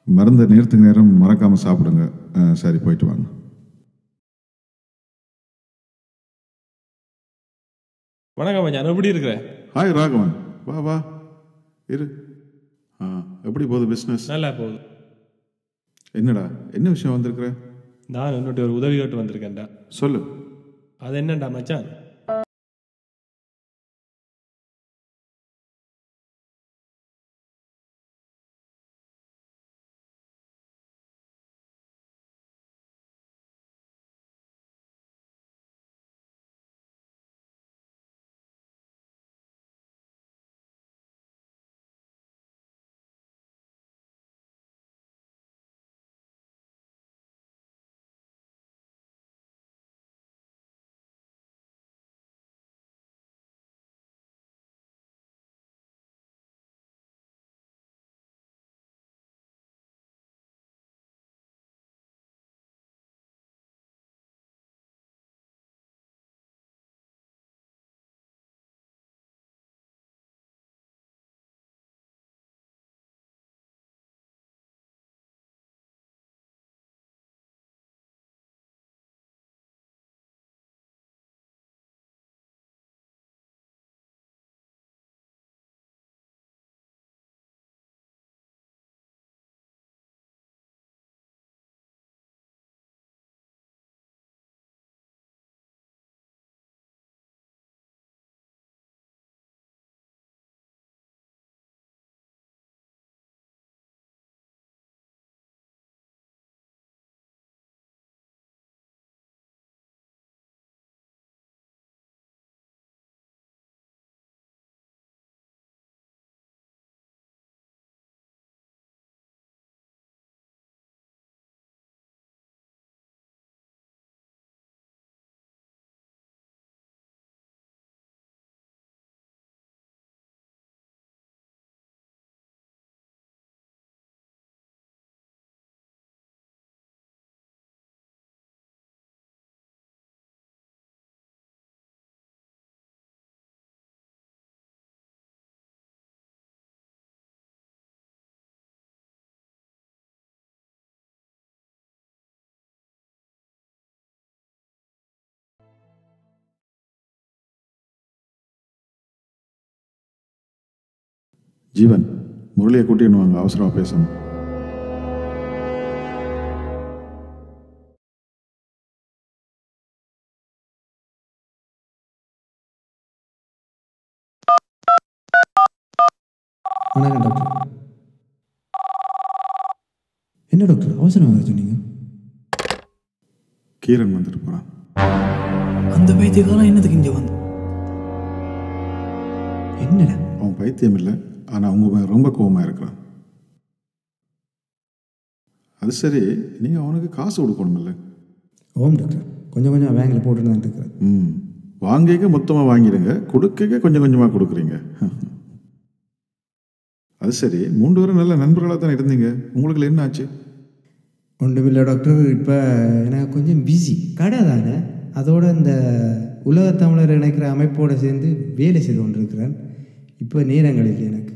மருந்த நேரத்துக்கு நேரம் மறக்காமல் சாப்பிடுங்க. சரி, போயிட்டு வாங்க. வணக்கம் மச்சான், எப்படி இருக்கிற? ஹாய் ராகவன், வா வா இரு. எப்படி போகுது பிஸ்னஸ்? நல்லா போகுது. என்னடா, என்ன விஷயம் வந்திருக்கிற? நான் இன்னொரு ஒரு உதவி கேட்டு வந்திருக்கேன்டா. சொல்லு. அது என்னண்டா மச்சான், ஜீவன், முரளியை கூட்டின்னு வாங்க, அவசரமாக பேசணும். வணக்கம் டாக்டர். என்ன டாக்டர் அவசரமாக சொன்னீங்க? கீரன் வந்துட்டு போகிறான். அந்த பைத்தியக்காரன் என்னதுக்கு இங்கே வந்து? என்னடா? அவன் பைத்தியம் இல்லை, ஆனால் அவங்க ரொம்ப கோபமாக இருக்கிறான். அது சரி, நீங்கள் அவனுக்கு காசு கொடுக்கணுமில்ல? ஓம் டாக்டர், கொஞ்சம் கொஞ்சம் பேங்கில் போட்டுன்னு தான் இருக்கிறேன். வாங்கிக்க மொத்தமாக வாங்கிடுங்க, கொடுக்க கொஞ்சம் கொஞ்சமாக கொடுக்குறீங்க. அது சரி, 3 பேரும் நல்ல நண்பர்களாக தானே இருந்தீங்க, உங்களுக்கு என்ன ஆச்சு? ஒன்றுமில்லை டாக்டர், இப்போ எனக்கு கொஞ்சம் பிஸி கடை தானே, அதோட இந்த உலகத்தமிழர் இணைக்கிற அமைப்போடு சேர்ந்து வேலை செய்து கொண்டிருக்கிறேன். இப்போ நேரங்கள் இல்லை எனக்கு.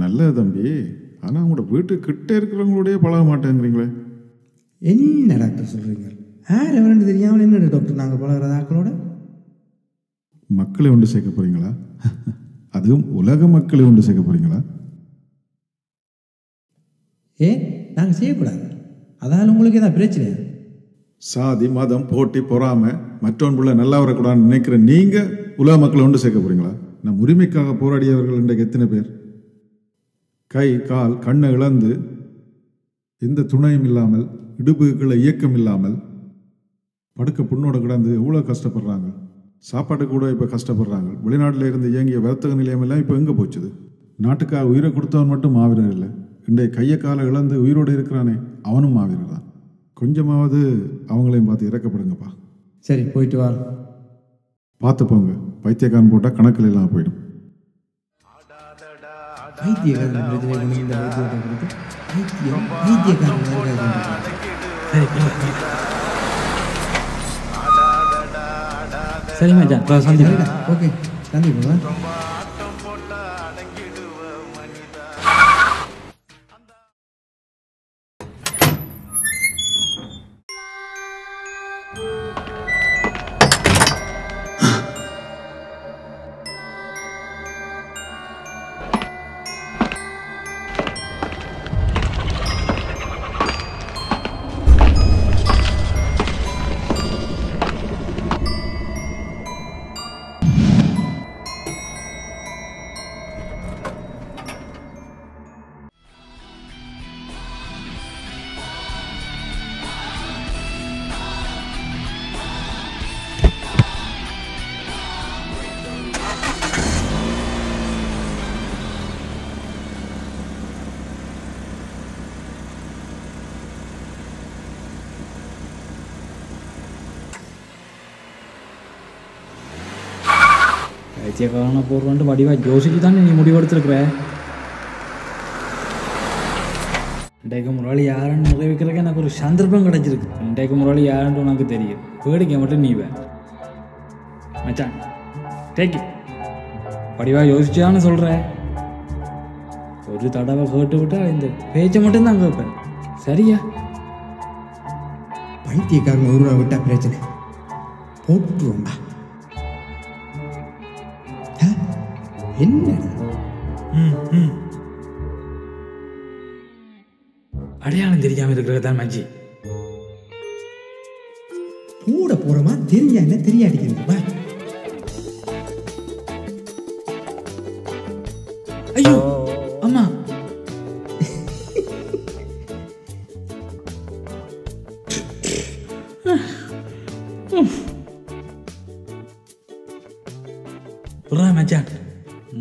நல்லது தம்பி, ஆனால் உங்களோட வீட்டுக்கிட்ட இருக்கிறவங்களுடைய பழக மாட்டேங்கிறீங்களே. என்ன டாக்டர் சொல்கிறீங்க? யார் எவரெண்டு தெரியாமல் என்ன டாக்டர் நாங்கள் பழகிற ஆக்களோட? மக்களை ஒன்று சேர்க்க போகிறீங்களா? அதுவும் உலக மக்களை ஒன்று சேர்க்க போகிறீங்களா? நாங்கள் செய்யக்கூடாது, அதால் உங்களுக்கு ஏதாவது பிரச்சனை? சாதி மதம் போட்டி பொறாமை மற்றவன்புள்ள நல்லா வரக்கூடாதுன்னு நினைக்கிற நீங்கள் உலக மக்களை ஒன்று சேர்க்க போகிறீங்களா? நம் உரிமைக்காக போராடியவர்கள் இன்றைக்கு எத்தனை பேர் கை கால் கண்ணை இழந்து எந்த துணையும் இல்லாமல் இடுப்புகளை இயக்கம் இல்லாமல் படுக்க புண்ணோட கிடந்து எவ்வளோ கஷ்டப்படுறாங்க. சாப்பாட்டு கூட இப்போ கஷ்டப்படுறாங்க. வெளிநாட்டில் இருந்து இயங்கிய வர்த்தக நிலையமெல்லாம் இப்போ எங்கே போச்சுது? நாட்டுக்காக உயிரை கொடுத்தவன் மட்டும் மாவீரர் இல்லை, இன்றைய கையை காலை இழந்து உயிரோடு இருக்கிறானே அவனும் மாவீரர் தான். கொஞ்சமாவது அவங்களையும் பார்த்து இறக்கப்படுங்கப்பா. சரி, போயிட்டு வா. பார்த்து போங்க, பைத்தியக்காரன் போட்டால் கணக்கில் எல்லாம் போயிடும். பைத்தியக்காரன் பிரச்சனை கொண்டு இந்த பைத்தியக்காரன் சரி மச்சான், சந்திப்பா. ஓகே, சந்திப்பா. பைத்தியக்காரனை போடுறோன்ட்டு வடிவாக யோசிச்சு தானே நீ முடிவெடுத்துருக்குற. இன்றைக்கு முரளி யாருன்னு நிறைவேக்கிறதுக்கு எனக்கு ஒரு சந்தர்ப்பம் கிடச்சிருக்கு. இன்றைக்கு முரளி யாருன்னு உனக்கு தெரியும், வேடிக்கை மட்டும் நீ மச்சான் டேக்கி வடிவாக யோசிச்சான்னு சொல்கிறேன். ஒரு தடவை கேட்டு விட்டா இந்த பேச்சை மட்டும்தான் கேட்பேன், சரியா? பைத்தியக்காரன் ஒரு ரூபா விட்டா பிரச்சனை போட்டுருவோம்பா. என்ன அடையாளம் தெரியாமல் இருக்கிறது தான் மஞ்சி. கூட போறோமா தெரிஞ்சா என்ன தெரியாடிக்கிறதுப்பா. ஐயோ அம்மா, மச்சான்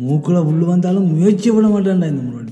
மூக்குல உள்ளு வந்தாலும் முயற்சி விட மாட்டேன்டா இந்த முன்னாடி.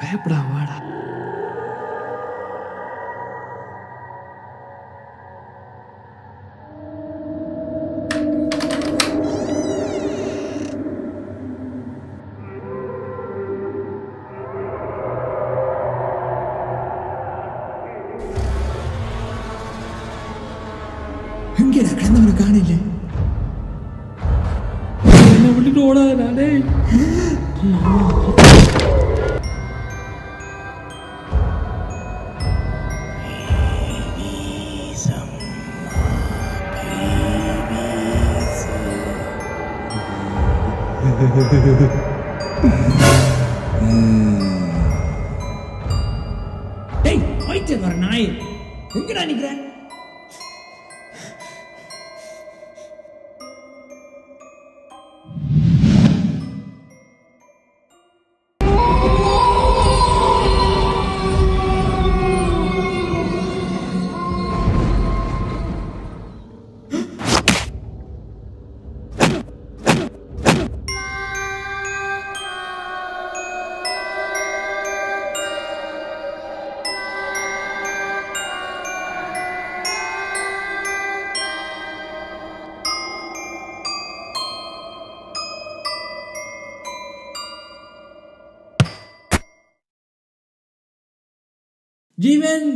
பயப்படா வாடா. எங்கேடா கிடந்தவனை காணல? என்ன விட்டுட்டு ஓடாதடா டேய். டேய் பைத்தியக்கார நாய், எங்கடா நிக்கிற? ஜீவன்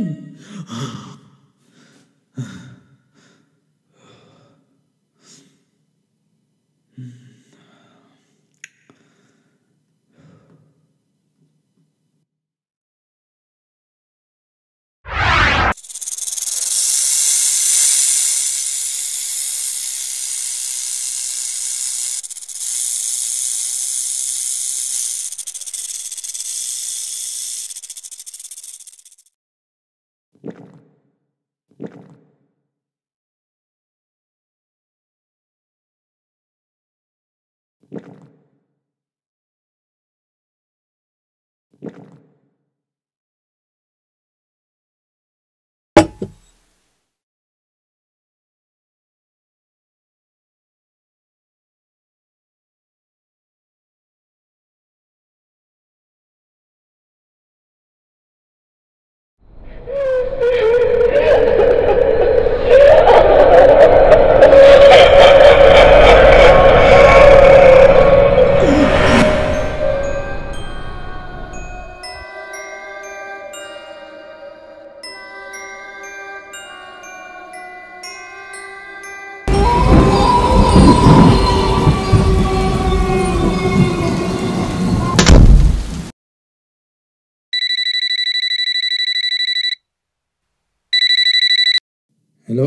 ஹலோ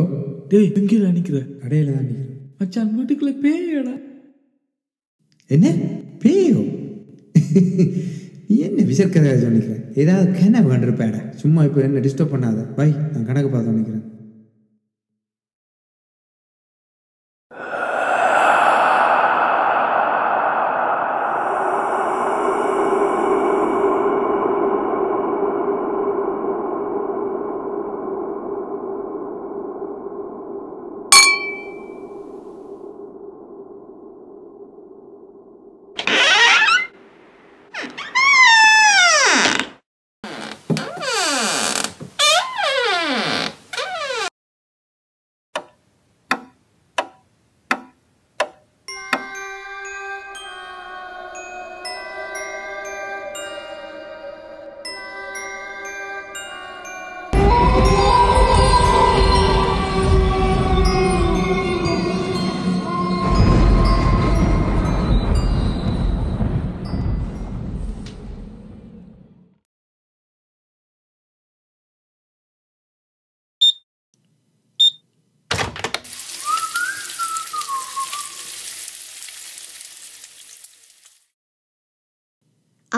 டேய் எங்கேடா நிக்கிற? கடையில் தான் நிற்கிறேன். மச்சான் வீட்டுக்குள்ள பேயடா. என்ன பேயோ? நீ என்ன விசர்க்கதை சொன்னிக்கிற? ஏதாவது கணக்கு வேண்டிருப்பேடா. சும்மா இப்போ என்ன டிஸ்டர்ப் பண்ணாத. பை, நான் கணக்கு பார்த்து நிற்கிறேன்.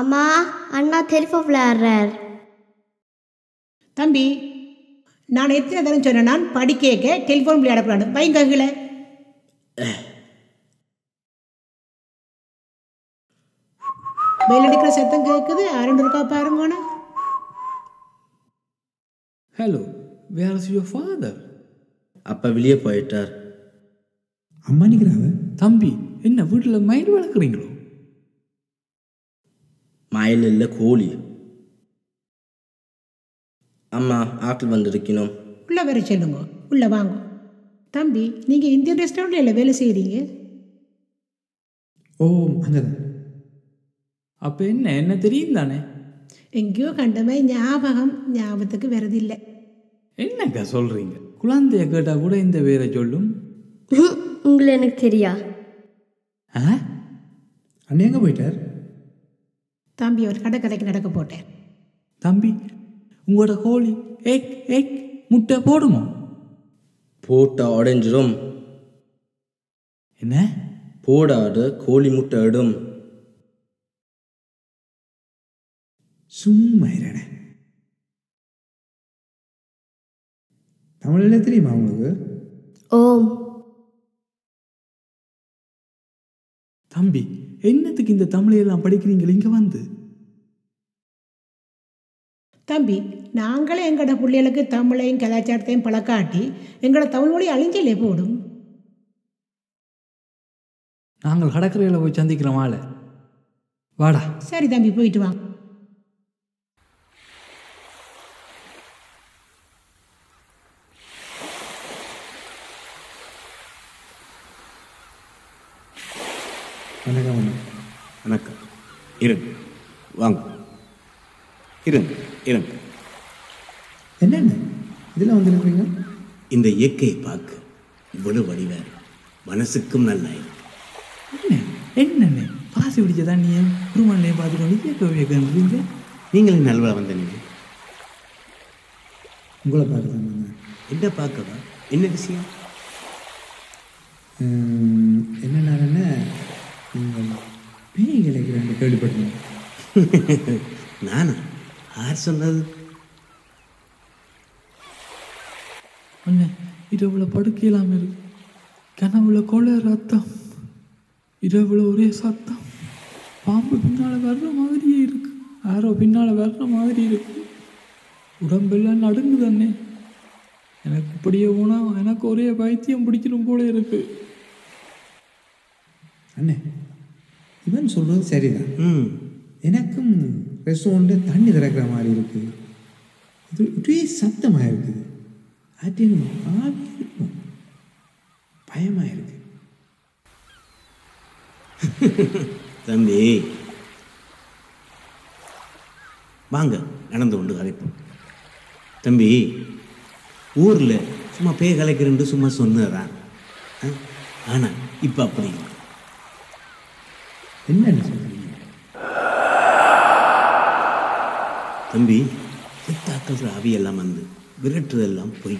அம்மா, அண்ணா டெலிஃபோன் விளையாடுறார். தம்பி, நான் எத்தனை தரம் சொன்னேன், நான் படிக்க டெலிஃபோன் விளையாடக்கூடாது. பயங்கல பெல் அடிக்கிற சத்தம் கேட்குது. 2 ரூபா பாருங்கண்ணா. Hello, where is your father? அப்பா வெளியே போயிட்டார். அம்மா நிற்கிறாவ. தம்பி, என்ன வீட்டில் மயில் வளர்க்குறீங்களோ? மயில் இல்லை, கோழி. அம்மா ஆட்கள் வந்திருக்கணும். உள்ளே வர சொல்லுங்க, உள்ளே வாங்க. தம்பி, நீங்கள் இந்தியன் ரெஸ்டாரண்ட்டில் வேலை செய்கிறீங்க? ஓ, அங்கே தான். அப்போ என்ன தெரியும் தானே? எங்கேயோ கண்டமே ஞாபகத்துக்கு வரதில்லை. என்னக்கா சொல்கிறீங்க? குழந்தைய கேட்டால் கூட இந்த பேரை சொல்லும். உங்களை எனக்கு தெரியா? அண்ணே எங்கே போயிட்டார்? தம்பி அவர் கடைக்கு நடக்க போட்டார். தம்பி, உங்களோட கோழி எக் முட்டை போடுமா? போட்டா உடைஞ்சிரும். என்ன? போடாத கோழி முட்டை இடும். சும்மா இருடா. தமிழில் தெரியுமா உங்களுக்கு? ஓம். தம்பி, என்னத்துக்கு இந்த தமிழையெல்லாம் படிக்கிறீங்களா இங்கே வந்து? தம்பி, நாங்களே எங்களோட பிள்ளைகளுக்கு தமிழையும் கலாச்சாரத்தையும் பழக்காட்டி எங்களோட தமிழ் மொழி அழிஞ்சலே போடும். நாங்கள் கடற்கரையில் போய் சந்திக்கிறோம். ஆளை வாடா. சரி தம்பி, போயிட்டு வாங்க. வணக்கம். வணக்கம். இருங்க, வாங்க. இருங்க. என்னென்ன இதில் வந்துருக்குறீங்க? இந்த இயற்கையை பார்க்க இவ்வளவு வடிவாக மனசுக்கும் நல்லா இருக்கு. என்னென்ன பாசி பிடிச்சதான் நீ குருமானே பார்த்துக்கொண்டு கேட்க நீங்களும் நல்வா வந்தீங்க. உங்களை பார்க்க தான் வந்தேன். என்ன பார்க்கவா? என்ன விஷயம்? என்னென்ன நீங்கள் பேய் கிடைக்கிறாங்க கேள்விப்பட்டேன். நானா? யார் சொன்னது? அண்ணே, இரவுல படுக்கையிலாம இருக்கு. கனவுல கொலை ரத்தம், இரவுல ஒரே சத்தம். பாம்பு பின்னால வர்ற மாதிரியே இருக்கு, யாரோ பின்னால வர்ற மாதிரி இருக்கு. உடம்பெல்லாம் நடுங்குது அண்ணே. எனக்கு இப்படியே போனா எனக்கு ஒரே பைத்தியம் பிடிக்கணும் போல இருக்கு. அண்ணே, இவன் சொல்கிறது சரிதான். எனக்கும் ரெஸ்டாரண்ட்டில் தண்ணி திறக்கிற மாதிரி இருக்குது. இது ஒரே சத்தமாக இருக்குது. அது ஆவி இருக்கும், பயமாக இருக்கு. தம்பி வாங்க, நடந்து கொண்டு கலைப்போம். தம்பி, ஊரில் சும்மா பேய் கலைக்கிறேன்னு சும்மா சொன்னதான். ஆனால் இப்போ அப்படி என்னன்னு சொல்றீங்க தம்பி? சித்தாக்கள் ஆவியெல்லாம் வந்து விரட்டுறதெல்லாம் போய்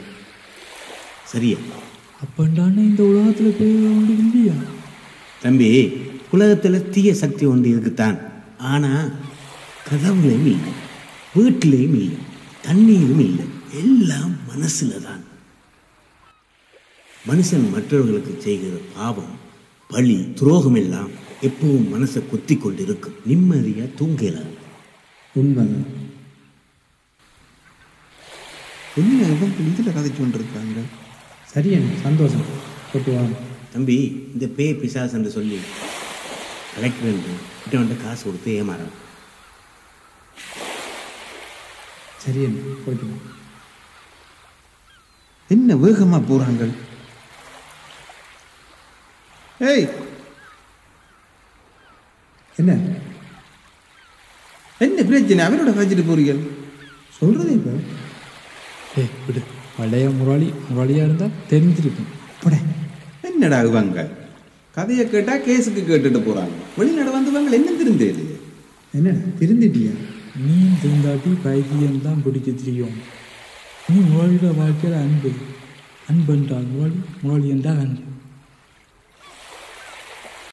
சரியா? அப்பண்டானே இந்த உலகத்தில் பேய் ஒன்று இல்லையா தம்பி? உலகத்தில் தீய சக்தி ஒன்று இருக்குத்தான். ஆனால் கதவுலையும் இல்லை, வீட்டிலையும் இல்லை, தண்ணீரும் இல்லை, எல்லாம் மனசில் தான். மனுஷன் மற்றவர்களுக்கு செய்கிற பாவம், பழி, துரோகம் எல்லாம் எப்பவும் மனசை கொத்தி கொண்டு இருக்கும். நிம்மதியாக தூங்கலாம். உண்மைதான். என்ன இதில் கதைச்சு கொண்டிருக்காங்க? சரியான சந்தோஷம். போட்டுவாங்க தம்பி. இந்த பேய் பிசாஸ் என்று சொல்லி கலெக்டர் கிட்ட வந்து காசு கொடுத்து ஏமாறான். சரியான போய்ட்டு என்ன வேகமாக போகிறாங்க? ஏய், என்ன என்ன பிரச்சனை? அவரோட கழிச்சிட்டு போறீர்கள் சொல்கிறது இப்போ? விடு, பழைய முரளியாக இருந்தால் தெரிஞ்சிருக்கும். போட என்னடா இவங்க கதையை கேட்டால் கேஸுக்கு கேட்டுட்டு போகிறாங்க. வெளிநாடு வந்தவங்க என்ன திருந்தேது? என்னடா திருந்திட்டியா? நீ திருந்தாட்டி பைத்தியம்தான் பிடிக்க தெரியும். நீ முரளியோட வாழ்க்கையில் அன்பு என்றால் முரளி என்றால் அன்பு.